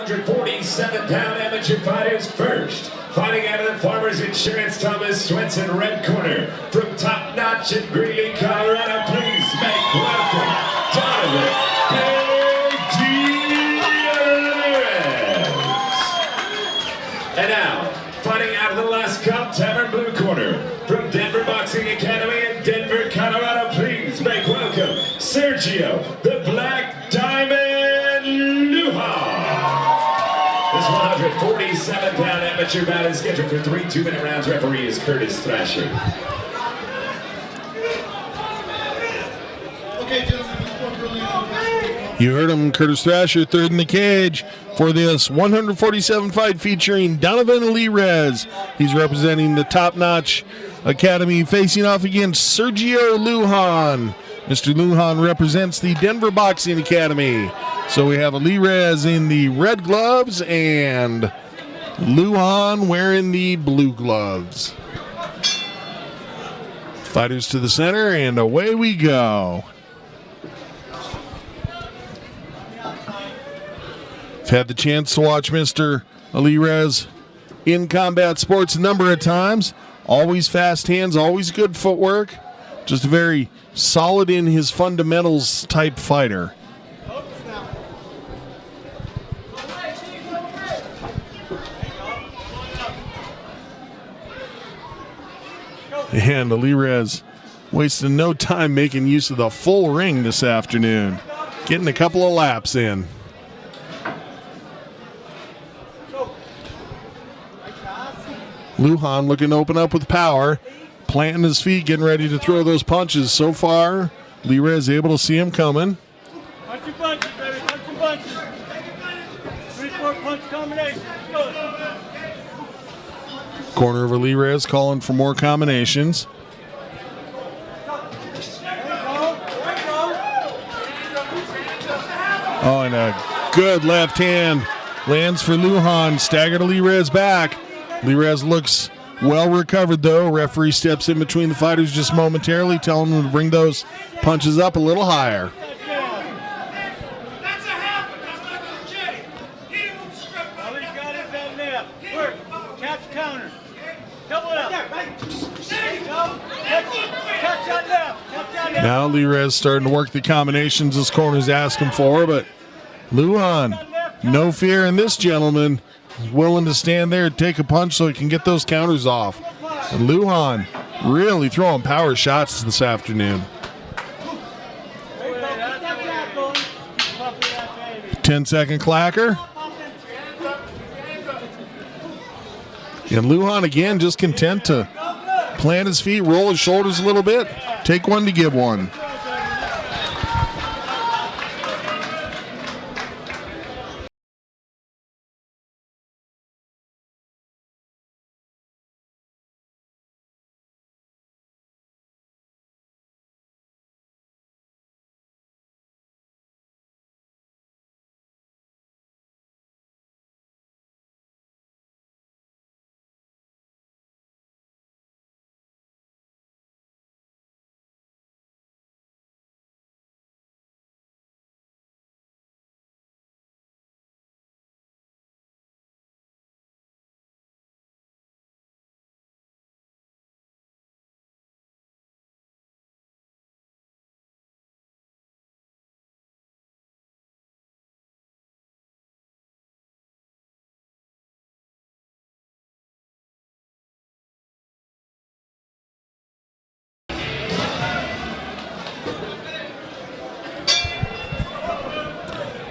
147-pound amateur fighters first. Fighting out of the Farmers Insurance Thomas Swenson red corner. From Top Notch in Greeley, Colorado, please make welcome Donovan Alirez. And now, fighting out of the Last Cup Tavern blue corner. From Denver Boxing Academy in Denver, Colorado, please make welcome Sergio, the Black Diamond Lujan. This 147-pound amateur bout is scheduled for 3 2-minute rounds. Referee is Curtis Thrasher. You heard him, Curtis Thrasher, third in the cage for this 147 fight featuring Donovan Alirez. He's representing the Top Notch Academy, facing off against Sergio Lujan. Mr. Lujan represents the Denver Boxing Academy. So we have Alirez in the red gloves and Lujan wearing the blue gloves. Fighters to the center, and away we go. I've had the chance to watch Mr. Alirez in combat sports a number of times. Always fast hands, always good footwork. Just a very solid in his fundamentals type fighter. And Alirez wasting no time making use of the full ring this afternoon. Getting a couple of laps in. Lujan looking to open up with power. Planting his feet, getting ready to throw those punches. So far, Alirez able to see him coming. Punch your punches, baby. Punch your punches. 3-4 punch combination. Corner of Alirez calling for more combinations. Oh, and a good left hand lands for Lujan. Staggered Alirez back. Alirez looks well recovered, though. Referee steps in between the fighters just momentarily, telling them to bring those punches up a little higher. Now Alirez starting to work the combinations this corner's asking for, but Lujan, no fear in this gentleman. He's willing to stand there and take a punch so he can get those counters off. And Lujan really throwing power shots this afternoon. 10-second clacker. And Lujan again just content to plant his feet, roll his shoulders a little bit, take one to give one.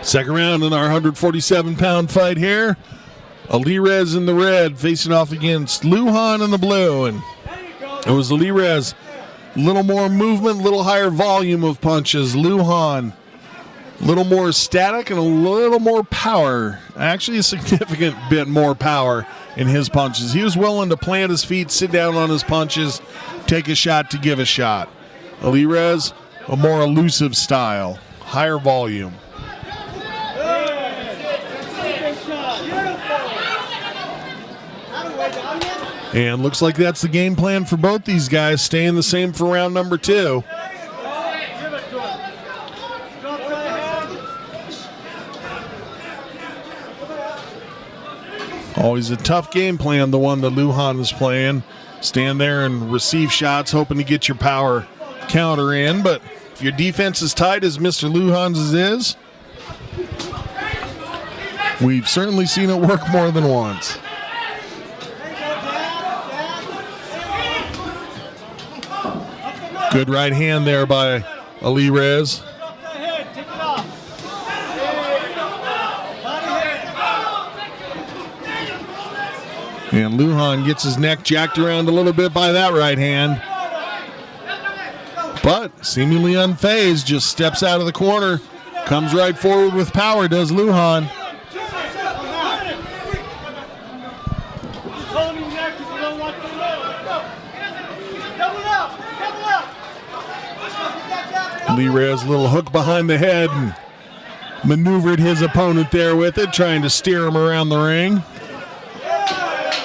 Second round in our 147-pound fight here. Alirez in the red facing off against Lujan in the blue. And it was Alirez. A little more movement, a little higher volume of punches. Lujan, a little more static and a little more power. Actually, a significant bit more power in his punches. He was willing to plant his feet, sit down on his punches, take a shot to give a shot. Alirez, a more elusive style, higher volume. And looks like that's the game plan for both these guys, staying the same for round number 2. Always a tough game plan, the one that Lujan is playing. Stand there and receive shots, hoping to get your power counter in. But if your defense is tight as Mr. Lujan's is, we've certainly seen it work more than once. Good right hand there by Alirez. And Lujan gets his neck jacked around a little bit by that right hand. But seemingly unfazed, just steps out of the corner. Comes right forward with power, does Lujan. Alirez, little hook behind the head, and maneuvered his opponent there with it, trying to steer him around the ring.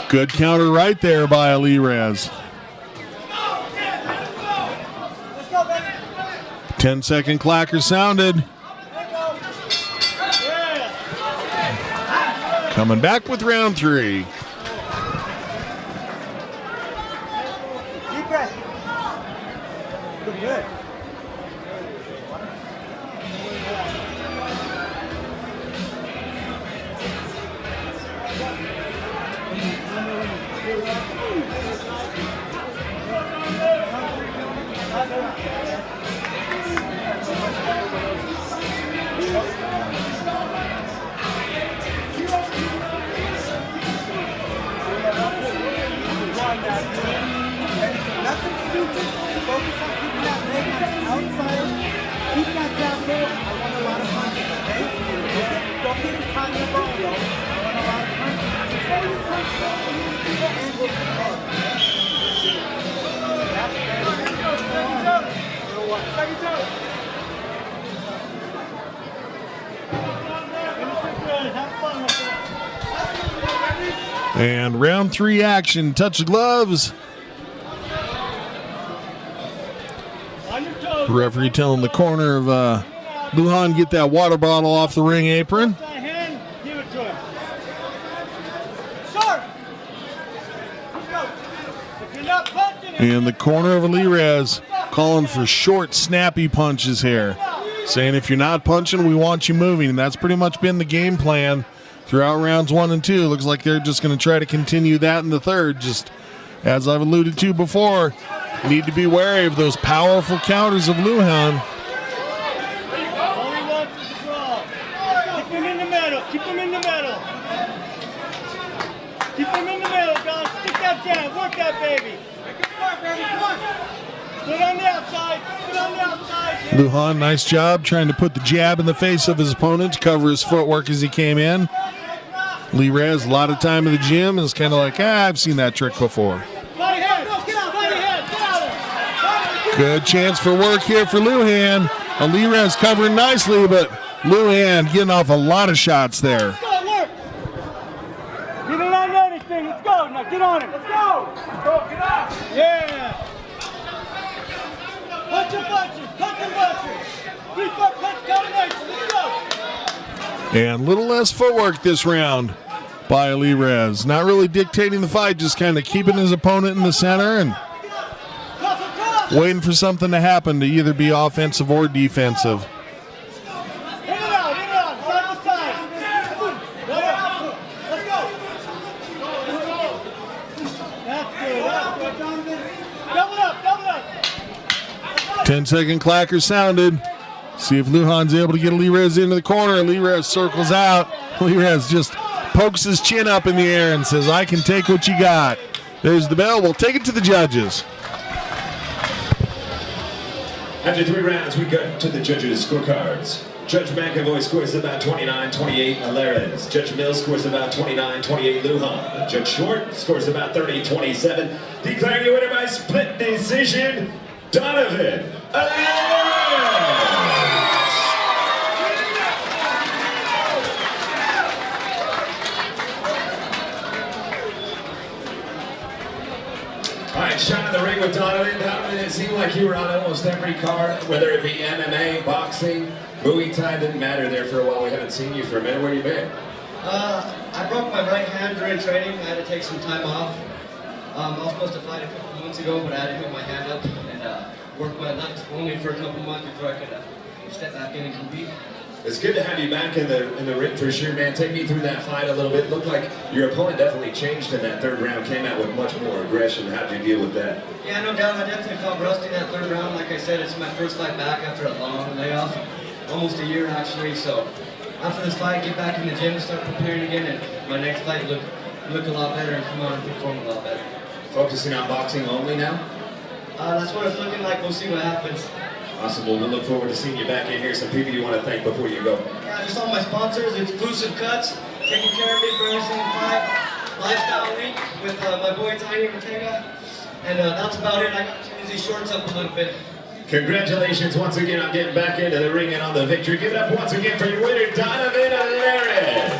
Good counter right there by Alirez. 10-second clacker sounded. Coming back with round 3. Good. Nothing stupid. Focus on keeping that leg on the outside. Keep that down there. I want a lot of punches, okay? Don't get it caught in the ball, though. I want a lot of punches. Before you punch, you need to keep the angle to the head. And round 3 action. Touch the gloves. The referee telling the corner of Lujan, get that water bottle off the ring apron. Give it to him. If you're not punching him, And the corner of Alirez calling for short, snappy punches here. Saying if you're not punching, we want you moving. And that's pretty much been the game plan throughout rounds 1 and 2. Looks like they're just going to try to continue that in the third. Just as I've alluded to before, need to be wary of those powerful counters of Lujan. all he wants is a draw. Keep him in the middle. Keep him in the middle. Keep him in the middle, guys. Stick that jab. Work that baby. Put on the outside. Put on the outside. Lujan, nice job trying to put the jab in the face of his opponent to cover his footwork as he came in. Alirez, a lot of time in the gym, is kind of like, I've seen that trick before. Body head. Get out. Body head. Get out. Good chance for work here for Lujan. Alirez covering nicely, but Lujan getting off a lot of shots there. Let's go. Work. Get it on anything. Let's go. Now get on him. Let's go. Go. Get out. Yeah. Punch and bunches. Punch and bunches. 3-4 punch combination. Let's go. And a little less footwork this round by Alirez. Not really dictating the fight, just kind of keeping his opponent in the center and waiting for something to happen to either be offensive or defensive. Hit it out. Side to side. Let's go. That's good. Double up. 10-second clacker sounded. See if Lujan's able to get Alirez into the corner. Alirez circles out. Alirez just pokes his chin up in the air and says, I can take what you got. There's the bell. We'll take it to the judges. After 3 rounds, we go to the judges' scorecards. Judge McAvoy scores about 29-28 Alirez. Judge Mills scores about 29-28 Lujan. Judge Short scores about 30-27. Declaring your winner by split decision, Donovan Alirez. All right, shot in the ring with Donovan. Donovan, it seemed like you were on almost every card, whether it be MMA, boxing, Muay Thai, didn't matter there for a while. We haven't seen you for a minute. Where you been? I've broke my right hand during training. I had to take some time off. I was supposed to fight a couple months ago, but I had to heal my hand up and work my left only for a couple months before I could step back in and compete. It's good to have you back in the ring for sure, man. Take me through that fight a little bit. Looked like your opponent definitely changed in that third round, came out with much more aggression. How'd you deal with that? Yeah, no doubt. I definitely felt rusty that third round. Like I said, it's my first fight back after a long layoff, almost a year actually. So after this fight, get back in the gym, start preparing again, and my next fight look a lot better and come out and perform a lot better. Focusing on boxing only now? That's what it's looking like. We'll see what happens. Awesome. Well, we'll look forward to seeing you back in here. Some people you want to thank before you go. Yeah, just all my sponsors, Exclusive Cuts, taking care of me for every single fight. Lifestyle Week with my boy Tiny Ortega. And that's about it. I got to change these shorts up a little bit. Congratulations once again on getting back into the ring and on the victory. Give it up once again for your winner, Donovan Alirez.